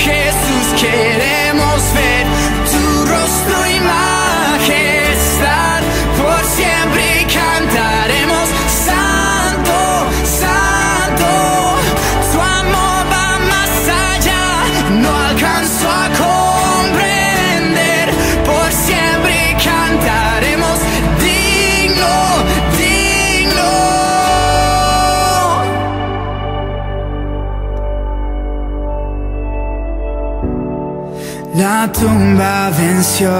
Jesús, queremos ver tu rostro y majestad. Por siempre cantaremos santo, santo. Tu amor va más allá, no alcanzo a comprender. Por siempre cantaremos digno, digno. La tumba venció,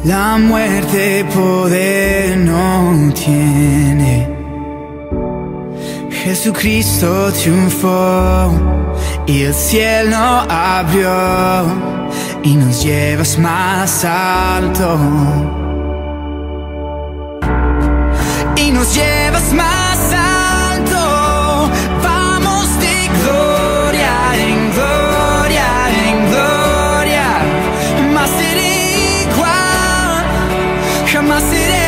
la muerte poder no tiene. Jesucristo triunfó y el cielo abrió y nos llevas más alto. Y nos llevas más alto. Vamos de gloria en gloria en gloria. Más seré igual, jamás seré